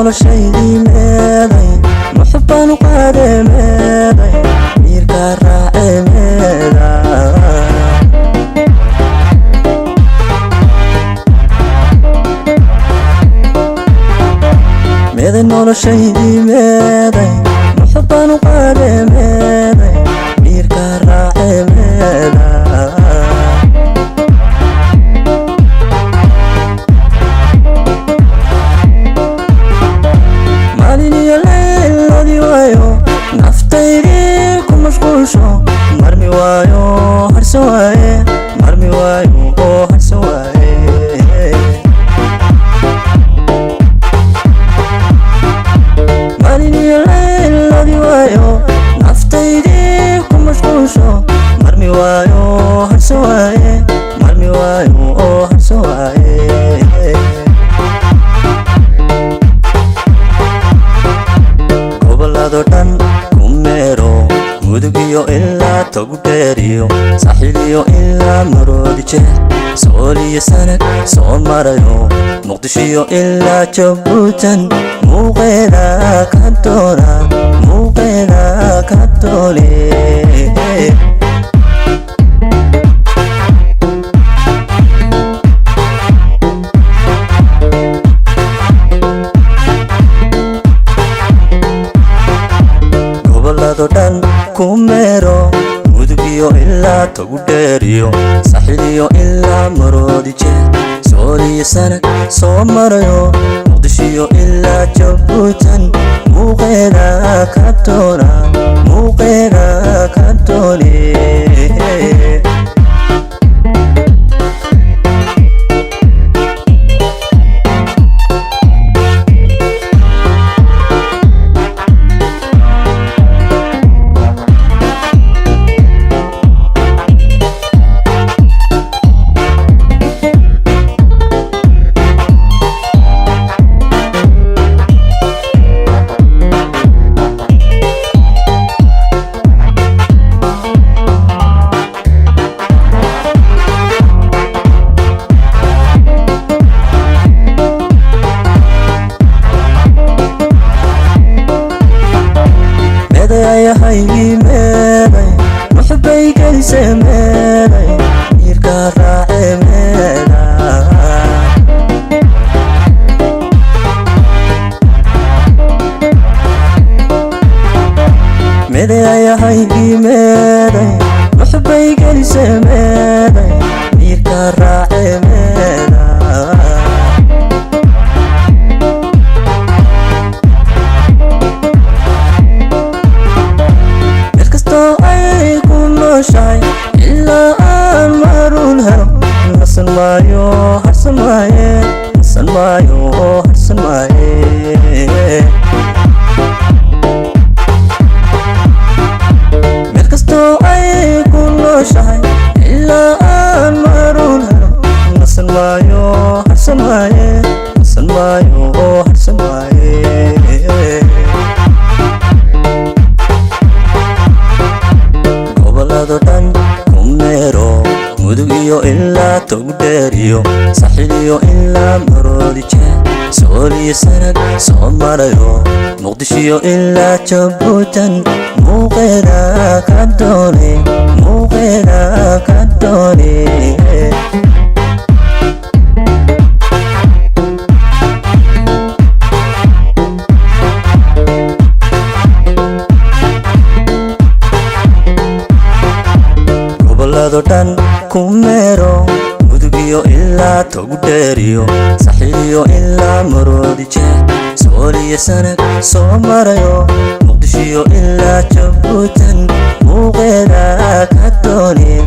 noloshaydi meeday muxubbaan u qaade meeday miirka raace meeday noloshaydi meeday muxubbaan u qaade meeday miirka raace marmi waayo harsan waaye marmi waayo oo harsan waaye maalin iyo layladii waayo naftaydii ku mashquusho marmi waayo harsan waaye marmi waayo oo harsan waaye gobolado dhan ku meero mudug iyo ilaa togdheeriyo saaxiil iyo ilaa maroodi jeex sool iyo sanag soo marayo muqdisho iyo ilaa jabuutan muuqeeda ka doona muuqeeda ka doole gobolado dhan ku meero mudug iyo ilaa togdheeriyo saaxiil iyo ilaa maroodi jeex sool iyo sanag soo marayo muqdisho iyo ilaa jabuutan muuqeeda ka doona muuqeeda ka doole meeday muxubbay gelise meeday miirka raace meeday ayahaygi meeday muxubbay gelise meeday miirka raace ilaa aan maruun helo nasan maayo harsan maaye nasan maayo harsan maaye meel kastoo ay ku nooshahay ilaa aan maruun helo nasan maayo harsan maaye nasan maayo harsan maaye gobolado dhan ku meero mudug iyo ilaa togdheeriyo saaxiil iyo ilaa maroodi jeex sool iyo sanag soo marayo muqdisho iyo ilaa jabuutan muuqeeda ka doone muuqeeda ka doone gobolado dhan ku meero mudug iyo ilaa togdheeriyo saaxiil iyo ilaa maroodi jeex sool iyo sanag soo marayo muqdisho iyo ilaa jabuutan muuqeeda ka doone